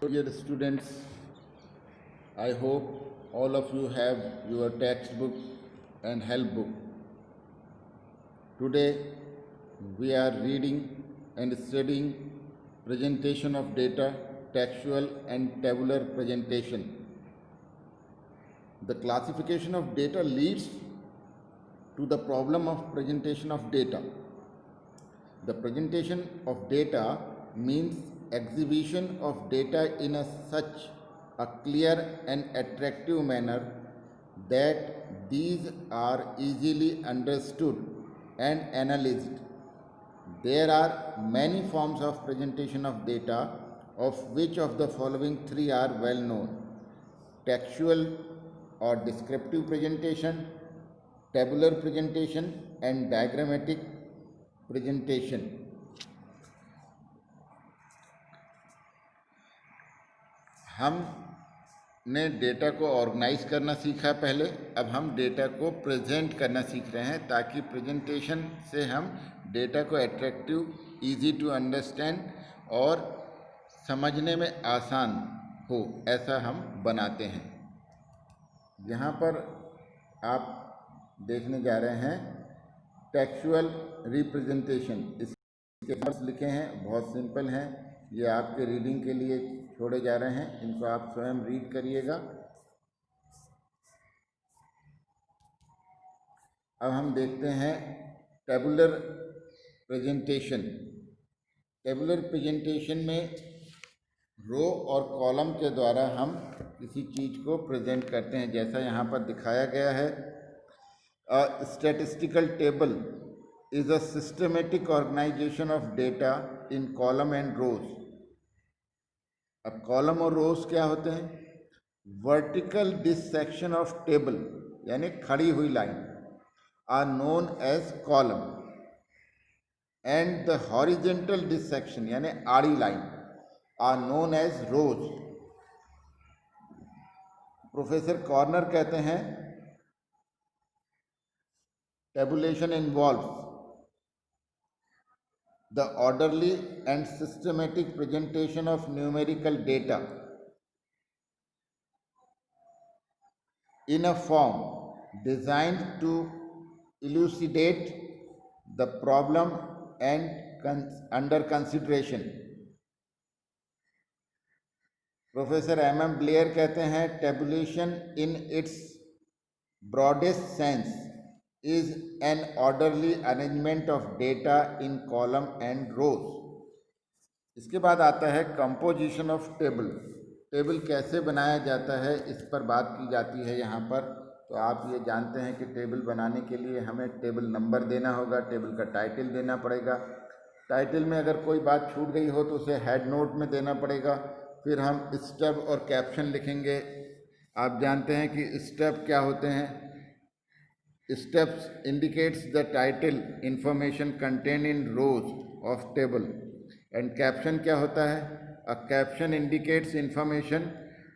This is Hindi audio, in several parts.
Dear students, I hope all of you have your textbook and help book. Today we are reading and studying presentation of data, textual and tabular presentation. The classification of data leads to the problem of presentation of data. The presentation of data means exhibition of data in such a clear and attractive manner that these are easily understood and analyzed. There are many forms of presentation of data, of which of the following three are well known: textual or descriptive presentation, tabular presentation, and diagrammatic presentation. हमने डेटा को ऑर्गेनाइज करना सीखा पहले, अब हम डेटा को प्रेजेंट करना सीख रहे हैं ताकि प्रेजेंटेशन से हम डेटा को एट्रैक्टिव, इजी टू अंडरस्टैंड और समझने में आसान हो, ऐसा हम बनाते हैं। यहाँ पर आप देखने जा रहे हैं टेक्सचुअल रिप्रेजेंटेशन। इसके वर्ड्स लिखे हैं, बहुत सिंपल हैं, ये आपके रीडिंग के लिए छोड़े जा रहे हैं, इनको आप स्वयं रीड करिएगा। अब हम देखते हैं टेबुलर प्रेजेंटेशन। टेबुलर प्रेजेंटेशन में रो और कॉलम के द्वारा हम किसी चीज़ को प्रेजेंट करते हैं, जैसा यहाँ पर दिखाया गया है। A statistical table is a systematic organization of data in column and rows. अब कॉलम और रोज क्या होते हैं? वर्टिकल डिसेक्शन ऑफ टेबल यानी खड़ी हुई line are known as column, and the horizontal dissection यानी आड़ी line are known as rows. Professor corner कहते हैं tabulation involves the orderly and systematic presentation of numerical data in a form designed to elucidate the problem and under consideration. Professor M.M. Blair कहते हैं tabulation in its broadest sense is an orderly arrangement of data in column and rows. इसके बाद आता है कंपोजिशन ऑफ टेबल। टेबल कैसे बनाया जाता है, इस पर बात की जाती है यहाँ पर। तो आप ये जानते हैं कि टेबल बनाने के लिए हमें टेबल नंबर देना होगा, टेबल का टाइटल देना पड़ेगा। टाइटल में अगर कोई बात छूट गई हो तो उसे हेड नोट में देना पड़ेगा। फिर हम स्टेप और कैप्शन लिखेंगे। आप जानते हैं कि स्टेप क्या होते हैं? Steps indicates the title information contained in rows of table, and caption क्या होता है? A caption indicates information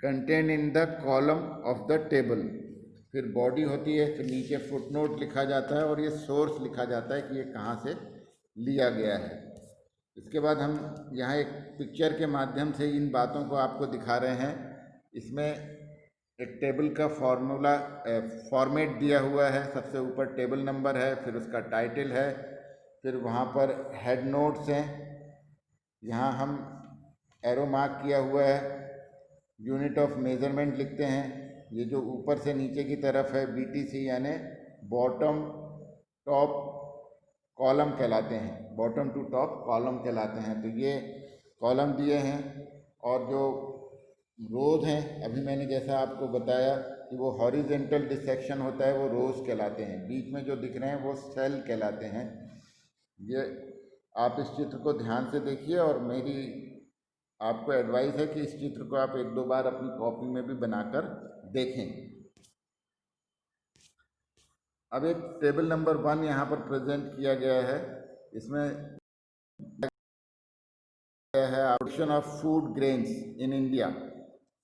contained in the column of the table. फिर बॉडी होती है, फिर नीचे फुटनोट लिखा जाता है और ये सोर्स लिखा जाता है कि ये कहाँ से लिया गया है। इसके बाद हम यहाँ एक पिक्चर के माध्यम से इन बातों को आपको दिखा रहे हैं। इसमें एक टेबल का फॉर्मेट दिया हुआ है। सबसे ऊपर टेबल नंबर है, फिर उसका टाइटल है, फिर वहाँ पर हेड नोट्स हैं। यहाँ हम एरो मार्क किया हुआ है, यूनिट ऑफ मेजरमेंट लिखते हैं। ये जो ऊपर से नीचे की तरफ है BTC यानी बॉटम टॉप कॉलम कहलाते हैं, बॉटम टू टॉप कॉलम कहलाते हैं। तो ये कॉलम दिए हैं, और जो रोज हैं, अभी मैंने जैसा आपको बताया कि वो हॉरिजेंटल डिसेक्शन होता है, वो रोज कहलाते हैं। बीच में जो दिख रहे हैं वो सेल कहलाते हैं। ये आप इस चित्र को ध्यान से देखिए, और मेरी आपको एडवाइस है कि इस चित्र को आप एक दो बार अपनी कॉपी में भी बनाकर देखें। अब एक टेबल नंबर 1 यहाँ पर प्रेजेंट किया गया है। इसमें है production of food grains in India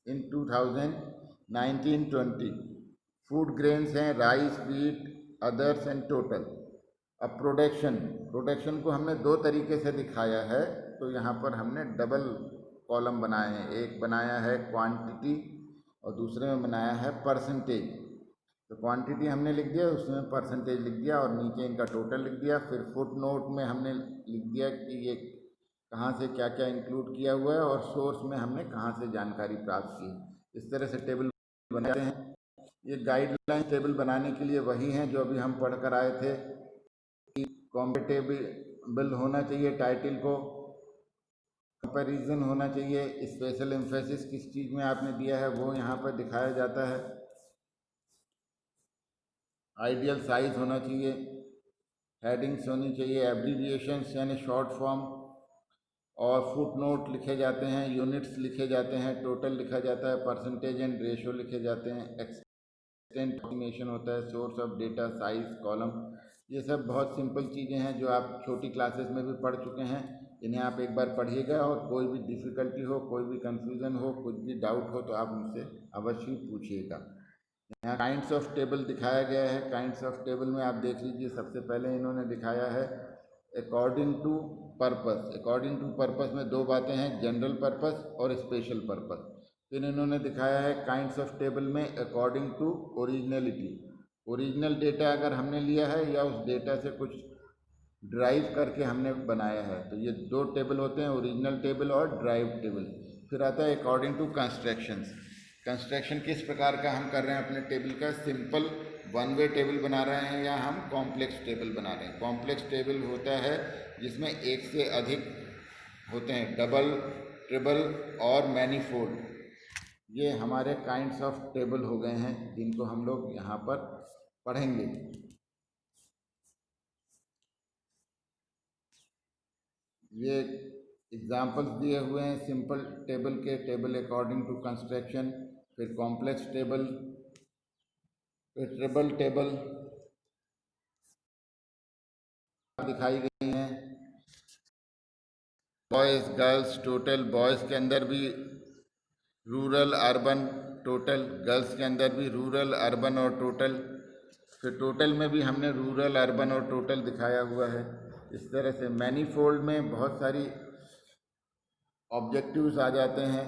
in 2019-20। Food grains हैं rice, wheat, others and total. अब प्रोडक्शन को हमने दो तरीके से दिखाया है, तो यहाँ पर हमने डबल कॉलम बनाए हैं, एक बनाया है क्वांटिटी और दूसरे में बनाया है परसेंटेज। तो क्वांटिटी हमने लिख दिया, उसमें परसेंटेज लिख दिया और नीचे इनका टोटल लिख दिया। फिर फुट नोट में हमने लिख दिया कि ये कहाँ से क्या क्या इंक्लूड किया हुआ है और सोर्स में हमने कहाँ से जानकारी प्राप्त की। इस तरह से टेबल बनाते हैं। ये गाइडलाइन टेबल बनाने के लिए वही हैं जो अभी हम पढ़ कर आए थे कि कॉम्पेटेबल होना चाहिए टाइटल को, कंपैरिजन होना चाहिए, स्पेशल एम्फेसिस किस चीज़ में आपने दिया है वो यहाँ पर दिखाया जाता है, आइडियल साइज होना चाहिए, हेडिंग्स होनी चाहिए, एब्रीविएशंस यानी शॉर्ट फॉर्म, और फुट नोट लिखे जाते हैं, यूनिट्स लिखे जाते हैं, टोटल लिखा जाता है, परसेंटेज एंड रेशो लिखे जाते हैं, एक्सटेंट एस्टिमेशन होता है, source of data, size, column. ये सब बहुत सिंपल चीज़ें हैं जो आप छोटी क्लासेस में भी पढ़ चुके हैं। इन्हें आप एक बार पढ़िएगा और कोई भी डिफ़िकल्टी हो, कोई भी कन्फ्यूज़न हो, कुछ भी डाउट हो तो आप मुझसे अवश्य पूछिएगा। यहाँ काइंड्स ऑफ टेबल दिखाया गया है। काइंड्स ऑफ टेबल में आप देख लीजिए, सबसे पहले इन्होंने दिखाया है according to purpose. According to purpose में दो बातें हैं, जनरल पर्पस और स्पेशल पर्पस। फिर इन्होंने दिखाया है काइंड्स ऑफ टेबल में according to originality. Original data अगर हमने लिया है या उस डेटा से कुछ ड्राइव करके हमने बनाया है, तो ये दो टेबल होते हैं, ओरिजिनल टेबल और ड्राइव टेबल। फिर आता है अकॉर्डिंग टू कंस्ट्रक्शंस। कंस्ट्रक्शन किस प्रकार का हम कर रहे हैं अपने टेबल का, सिंपल वन वे टेबल बना रहे हैं या हम कॉम्प्लेक्स टेबल बना रहे हैं। कॉम्प्लेक्स टेबल होता है जिसमें एक से अधिक होते हैं, डबल, ट्रिपल और मैनीफोल्ड। ये हमारे काइंड्स ऑफ टेबल हो गए हैं जिनको हम लोग यहाँ पर पढ़ेंगे। ये एग्जाम्पल्स दिए हुए हैं सिंपल टेबल के, टेबल अकॉर्डिंग टू कंस्ट्रक्शन, फिर कॉम्प्लेक्स टेबल, फिर ट्रिपल टेबल दिखाई गई हैं। बॉयज़ गर्ल्स टोटल, बॉयज़ के अंदर भी रूरल अर्बन टोटल, गर्ल्स के अंदर भी रूरल अर्बन और टोटल। फिर टोटल में भी हमने रूरल अर्बन और टोटल दिखाया हुआ है। इस तरह से मैनीफोल्ड में बहुत सारी ऑब्जेक्टिव्स आ जाते हैं,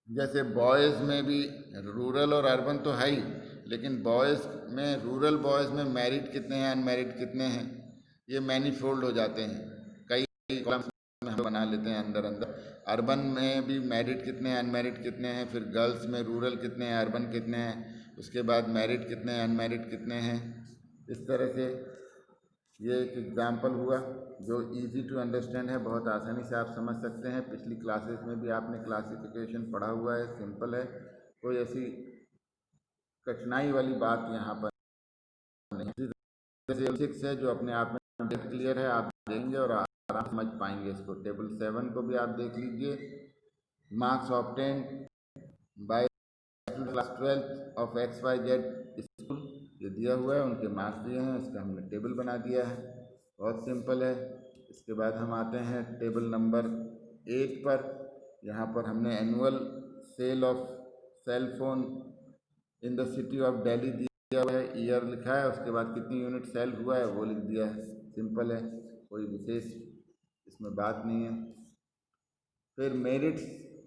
जैसे बॉयज़ में भी रूरल और अर्बन तो है ही, लेकिन बॉयज़ में, रूरल बॉयज़ में मैरिड कितने हैं, अनमैरिड कितने हैं, ये मैनीफोल्ड हो जाते हैं। कई कॉलम्स में हम बना लेते हैं अंदर अंदर। अर्बन में भी मैरिड कितने हैं, अनमैरिड कितने हैं, फिर गर्ल्स में रूरल कितने हैं, अर्बन कितने हैं, उसके बाद मैरिड कितने हैं, अनमैरिड कितने हैं। इस तरह से ये एक एग्जाम्पल हुआ जो इजी टू अंडरस्टैंड है, बहुत आसानी से आप समझ सकते हैं। पिछली क्लासेस में भी आपने क्लासिफिकेशन पढ़ा हुआ है, सिंपल है, कोई ऐसी कठिनाई वाली बात यहाँ पर नहीं। जैसे 6 है जो अपने आप में क्लियर है, आप देखेंगे और आराम समझ पाएंगे इसको। टेबल 7 को भी आप देख लीजिए। Marks obtain bye class 12 of XYZ school, ये दिया हुआ है, उनके मार्क्स दिए हैं, इसका हमने टेबल बना दिया है, बहुत सिंपल है। इसके बाद हम आते हैं टेबल नंबर 8 पर। यहाँ पर हमने annual sale of cell phone in the city of Delhi दिया हुआ है, ईयर लिखा है, उसके बाद कितनी यूनिट सेल हुआ है वो लिख दिया है, सिंपल है, कोई विशेष इसमें बात नहीं है। फिर मेरिट्स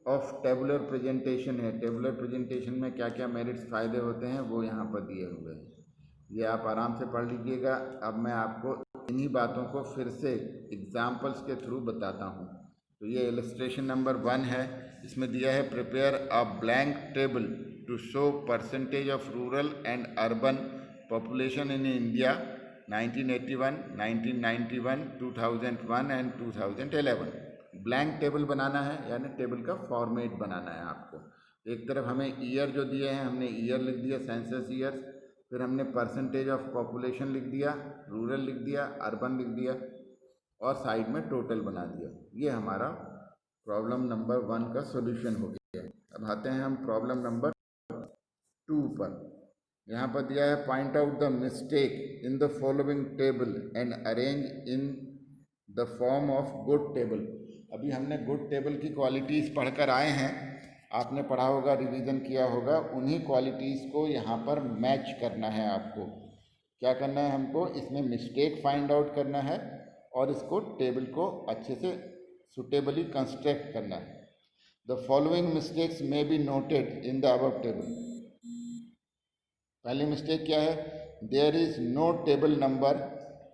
ऑफ टेबुलर प्रेजेंटेशन है, टेबुलर प्रेजेंटेशन में क्या क्या मेरिट्स फ़ायदे होते हैं वो यहाँ पर दिए हुए हैं, ये आप आराम से पढ़ लीजिएगा। अब मैं आपको इन्हीं बातों को फिर से एग्जाम्पल्स के थ्रू बताता हूँ। तो ये इलस्ट्रेशन नंबर 1 है, इसमें दिया है prepare a blank table to show percentage of rural and urban population in India 1981, 1991, 2001 and 2011। Blank table बनाना है, यानी टेबल का फॉर्मेट बनाना है आपको। एक तरफ हमें ईयर जो दिए हैं, हमने ईयर लिख दिया, सेंसस ईयर, फिर हमने परसेंटेज ऑफ पॉपुलेशन लिख दिया, रूरल लिख दिया, अर्बन लिख दिया और साइड में टोटल बना दिया। ये हमारा प्रॉब्लम नंबर 1 का सॉल्यूशन हो गया है। अब आते हैं हम प्रॉब्लम नंबर 2 पर। यहाँ पर दिया है point out the mistake in the following table and arrange in the form of good table. अभी हमने गुड टेबल की क्वालिटीज़ पढ़कर आए हैं, आपने पढ़ा होगा, रिवीजन किया होगा, उन्हीं क्वालिटीज़ को यहाँ पर मैच करना है। आपको क्या करना है, हमको इसमें मिस्टेक फाइंड आउट करना है और इसको टेबल को अच्छे से सुटेबली कंस्ट्रक्ट करना है। द फॉलोइंग मिस्टेक्स में be noted in the above table. पहली मिस्टेक क्या है? There is no table number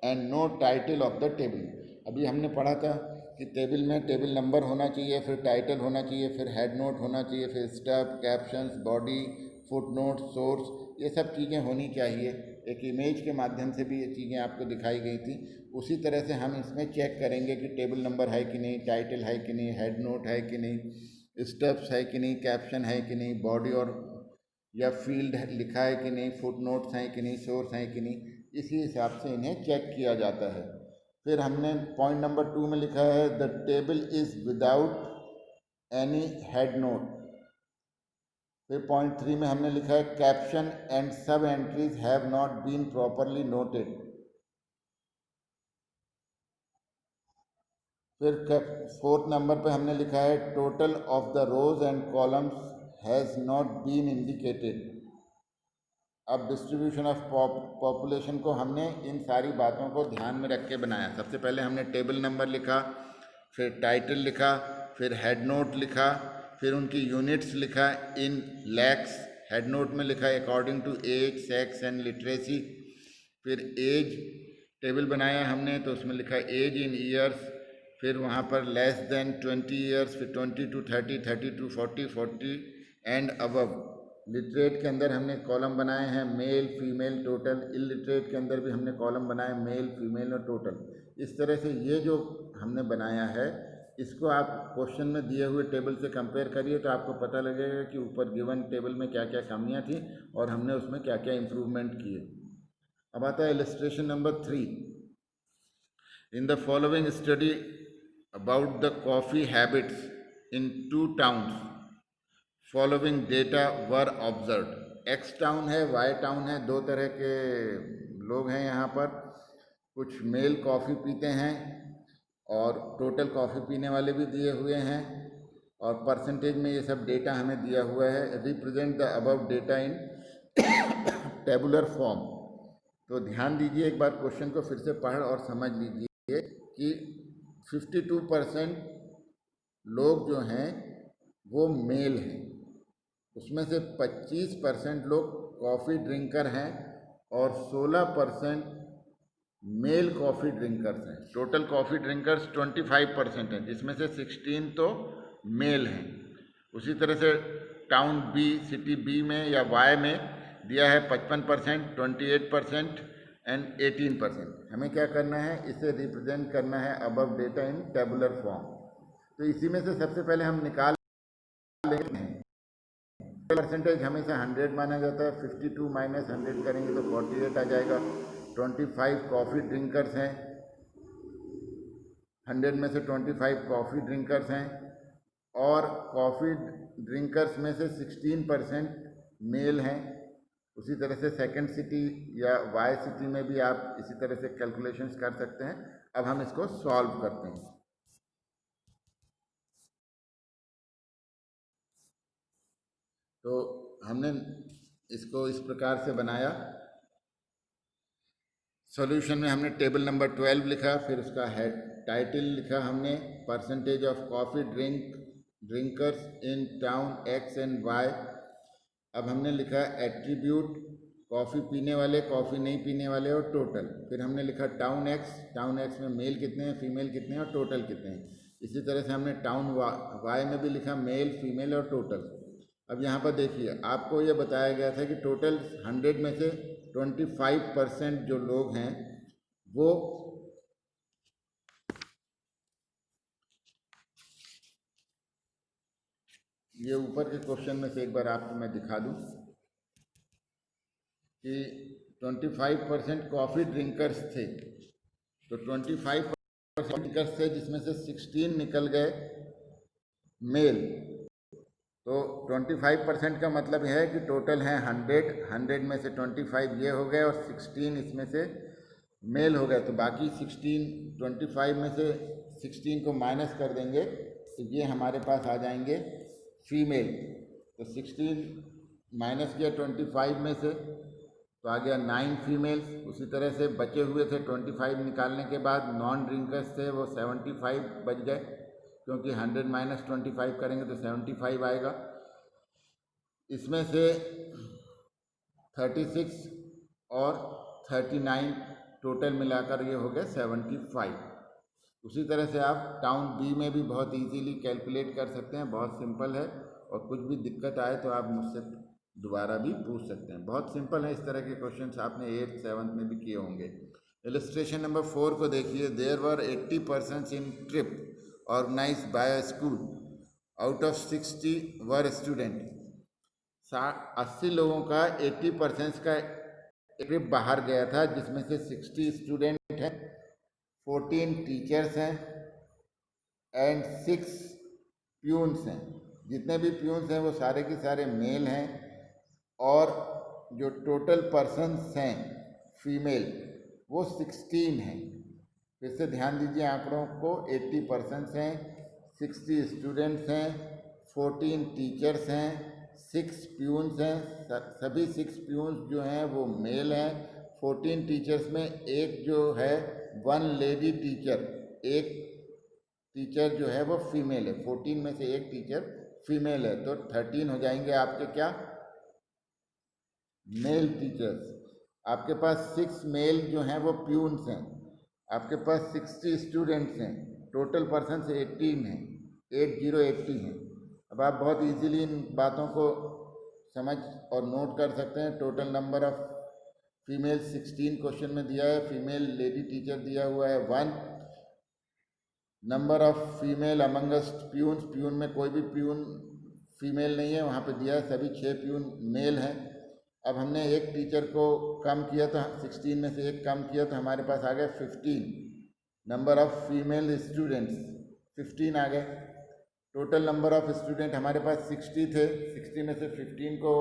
and no title of the table. अभी हमने पढ़ा था कि टेबल में टेबल नंबर होना चाहिए, फिर टाइटल होना चाहिए, फिर हेड नोट होना चाहिए, फिर step, captions, body, foot note, source, ये सब चीज़ें होनी चाहिए। एक इमेज के माध्यम से भी ये चीज़ें आपको दिखाई गई थी। उसी तरह से हम इसमें चेक करेंगे कि टेबल नंबर है कि नहीं, टाइटल है कि नहीं, हेड नोट है कि नहीं, स्टेप्स है कि नहीं, कैप्शन है कि नहीं, बॉडी और या फील्ड लिखा है कि नहीं, फुट नोट्स हैं कि नहीं, सोर्स हैं कि नहीं, इसी हिसाब से इन्हें चेक किया जाता है। फिर हमने पॉइंट नंबर 2 में लिखा है the table is without any head note. फिर पॉइंट 3 में हमने लिखा है कैप्शन एंड सब entries have not been properly noted. फिर 4th नंबर पे हमने लिखा है total of the rows and columns has not been indicated. अब डिस्ट्रीब्यूशन ऑफ पॉपुलेशन को हमने इन सारी बातों को ध्यान में रख के बनाया। सबसे पहले हमने टेबल नंबर लिखा, फिर टाइटल लिखा, फिर हेड नोट लिखा, फिर उनकी यूनिट्स लिखा इन लैक्स, हेड नोट में लिखा according to age, sex and literacy. फिर एज टेबल बनाया हमने तो उसमें लिखा एज इन ईयर्स, फिर वहाँ पर लेस देन 20 ईयर्स, फिर 20 to 30, 30 to 40, 40 and above. Literate के अंदर हमने कॉलम बनाए हैं मेल, फीमेल, टोटल। इलिटरेट के अंदर भी हमने कॉलम बनाए मेल, फीमेल और टोटल। इस तरह से ये जो हमने बनाया है इसको आप क्वेश्चन में दिए हुए टेबल से कंपेयर करिए तो आपको पता लगेगा कि ऊपर गिवन टेबल में क्या क्या कमियां थी और हमने उसमें क्या क्या इम्प्रूवमेंट किए। अब आता है illustration number 3। In the following study about the coffee habits in 2 towns following data were observe. X town है, वाई टाउन है, दो तरह के लोग हैं यहाँ पर। कुछ मेल कॉफ़ी पीते हैं और टोटल कॉफ़ी पीने वाले भी दिए हुए हैं और परसेंटेज में ये सब डेटा हमें दिया हुआ है। Represent the above data in tabular form. तो ध्यान दीजिए, एक बार क्वेश्चन को फिर से पढ़ और समझ लीजिए कि 52% लोग जो हैं वो मेल हैं, उसमें से 25% लोग कॉफ़ी ड्रिंकर हैं और 16% मेल कॉफ़ी ड्रिंकर्स हैं। टोटल कॉफ़ी ड्रिंकर्स 25% हैं, जिसमें से 16 तो मेल हैं। उसी तरह से टाउन बी, सिटी बी में या वाई में दिया है 55%, 28% एंड 18%। हमें क्या करना है, इसे रिप्रेजेंट करना है अबव डेटा इन टेबुलर फॉर्म। तो इसी में से सबसे पहले हम निकाल लेंगे। परसेंटेज हमेशा 100 माना जाता है, 52 माइनस 100 करेंगे तो 48 आ जाएगा। 25 कॉफ़ी ड्रिंकर्स हैं, 100 में से 25 कॉफ़ी ड्रिंकर्स हैं और कॉफ़ी ड्रिंकर्स में से 16% मेल हैं। उसी तरह से सेकंड सिटी या वाई सिटी में भी आप इसी तरह से कैलकुलेशंस कर सकते हैं। अब हम इसको सॉल्व करते हैं। तो हमने इसको इस प्रकार से बनाया। सॉल्यूशन में हमने टेबल नंबर 12 लिखा, फिर उसका हेड टाइटल लिखा हमने percentage of coffee drinkers in town X and Y. अब हमने लिखा एट्रीब्यूट कॉफ़ी पीने वाले, कॉफ़ी नहीं पीने वाले और टोटल। फिर हमने लिखा टाउन एक्स में मेल कितने हैं, फीमेल कितने हैं और टोटल कितने हैं। इसी तरह से हमने टाउन वाई में भी लिखा मेल, फीमेल और टोटल। अब यहाँ पर देखिए, आपको ये बताया गया था कि टोटल 100 में से 25% जो लोग हैं वो ये ऊपर के क्वेश्चन में से एक बार आपको मैं दिखा दूं कि 25% कॉफ़ी ड्रिंकर्स थे। तो 25% ड्रिंकर्स थे जिसमें से 16 निकल गए मेल। तो 25% का मतलब है कि टोटल है 100 में से 25 ये हो गए और 16 इसमें से मेल हो गए। तो बाकी 16, 25 में से 16 को माइनस कर देंगे तो ये हमारे पास आ जाएंगे फीमेल। तो 16 माइनस किया 25 में से तो आ गया 9 फीमेल्स। उसी तरह से बचे हुए थे 25 निकालने के बाद नॉन ड्रिंकर्स थे वो 75 बच गए। क्योंकि 100 माइनस 25 करेंगे तो 75 आएगा। इसमें से 36 और 39 टोटल मिलाकर ये हो गया 75। उसी तरह से आप टाउन बी में भी बहुत इजीली कैलकुलेट कर सकते हैं, बहुत सिंपल है। और कुछ भी दिक्कत आए तो आप मुझसे दोबारा भी पूछ सकते हैं, बहुत सिंपल है। इस तरह के क्वेश्चंस आपने 8th 7th में भी किए होंगे। इलस्ट्रेशन नंबर 4 को देखिए। There were 80% in trip organised by a school, out of 60 were student. 80 लोगों का 80% का ट्रिप बाहर गया था, जिसमें से 60 स्टूडेंट हैं, 14 टीचर्स हैं एंड 6 प्यून्स हैं। जितने भी प्यून्स हैं वो सारे के सारे मेल हैं, और जो टोटल पर्सन्स हैं फीमेल वो 16 हैं। फिर से ध्यान दीजिए आंकड़ों को। 80% हैं, 60 स्टूडेंट्स हैं, 14 टीचर्स हैं, 6 प्यून्स हैं। सभी 6 प्यून्स जो हैं वो मेल हैं। 14 टीचर्स में एक जो है 1 लेडी टीचर, एक टीचर जो है वो फीमेल है। 14 में से एक टीचर फीमेल है, तो 13 हो जाएंगे आपके क्या, मेल टीचर्स। आपके पास 6 मेल जो हैं वो प्यून्स हैं। आपके पास 60 स्टूडेंट्स हैं, टोटल पर्सन 18 हैं, 80 हैं। अब आप बहुत इजीली इन बातों को समझ और नोट कर सकते हैं। Total number of female 16 question में दिया है, फीमेल लेडी टीचर दिया हुआ है 1। Number of female amongst peons, peon में कोई भी प्यून फीमेल नहीं है, वहाँ पे दिया है सभी 6 प्यून मेल हैं। अब हमने एक टीचर को कम किया तो 16 में से एक कम किया तो हमारे पास आ गए 15। नंबर ऑफ फीमेल स्टूडेंट्स 15 आ गए। टोटल नंबर ऑफ स्टूडेंट हमारे पास 60 थे, 60 में से 15 को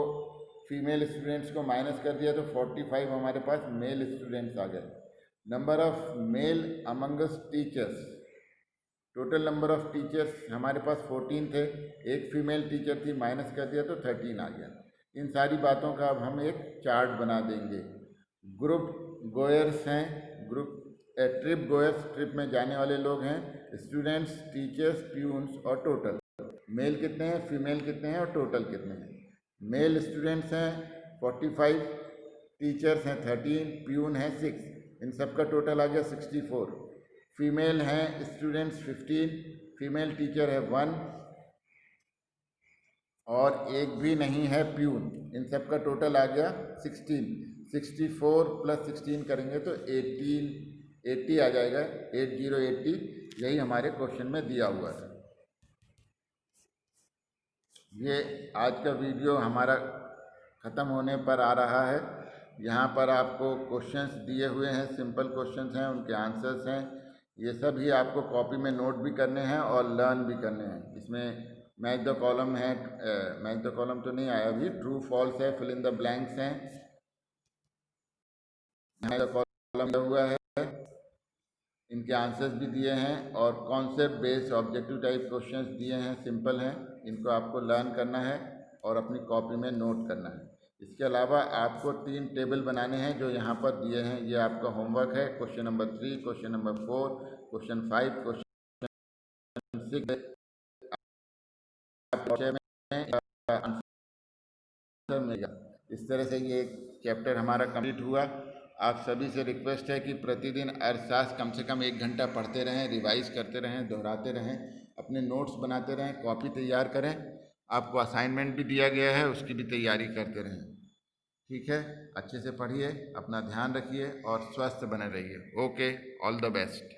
फीमेल स्टूडेंट्स को माइनस कर दिया तो 45 हमारे पास मेल स्टूडेंट्स आ गए। Number of male Among Us teachers, total number of teachers हमारे पास 14 थे, एक फीमेल टीचर थी, माइनस कर दिया तो 13 आ गया। इन सारी बातों का अब हम एक चार्ट बना देंगे। ग्रुप गोयर्स हैं, ग्रुप ट्रिप गोयर्स, ट्रिप में जाने वाले लोग हैं, स्टूडेंट्स, टीचर्स, प्यून्स और टोटल। मेल कितने हैं, फीमेल कितने हैं और टोटल कितने हैं। मेल स्टूडेंट्स हैं 45, टीचर्स हैं 13, प्यून हैं 6, इन सब का टोटल आ गया 64। फीमेल हैं स्टूडेंट्स 15, फीमेल टीचर है 1 और एक भी नहीं है प्यून, इन सब का टोटल आ गया 16। 64 प्लस 16 करेंगे तो 80 आ जाएगा, 80, यही हमारे क्वेश्चन में दिया हुआ था। ये आज का वीडियो हमारा ख़त्म होने पर आ रहा है। यहाँ पर आपको क्वेश्चंस दिए हुए हैं, सिंपल क्वेश्चंस हैं, उनके आंसर्स हैं। ये सब ही आपको कॉपी में नोट भी करने हैं और लर्न भी करने हैं। इसमें मैच द कॉलम है, मैच द कॉलम तो नहीं आया अभी, ट्रू फॉल्स है, फिल इन द ब्लैंक्स हैं, मैच द कॉलम दिया हुआ है, इनके आंसर्स भी दिए हैं और concept based objective type questions दिए हैं, सिंपल हैं। इनको आपको लर्न करना है और अपनी कॉपी में नोट करना है। इसके अलावा आपको 3 टेबल बनाने हैं जो यहाँ पर दिए हैं, ये आपका होमवर्क है। Question number 3, question number 4, question 5, question 6 answer मिलेगा। इस तरह से ये चैप्टर हमारा कंप्लीट हुआ। आप सभी से रिक्वेस्ट है कि प्रतिदिन अर्थशास्त्र कम से कम 1 घंटा पढ़ते रहें, रिवाइज करते रहें, दोहराते रहें, अपने नोट्स बनाते रहें, कॉपी तैयार करें। आपको असाइनमेंट भी दिया गया है, उसकी भी तैयारी करते रहें। ठीक है, अच्छे से पढ़िए, अपना ध्यान रखिए और स्वस्थ बने रहिए। Okay, all the best.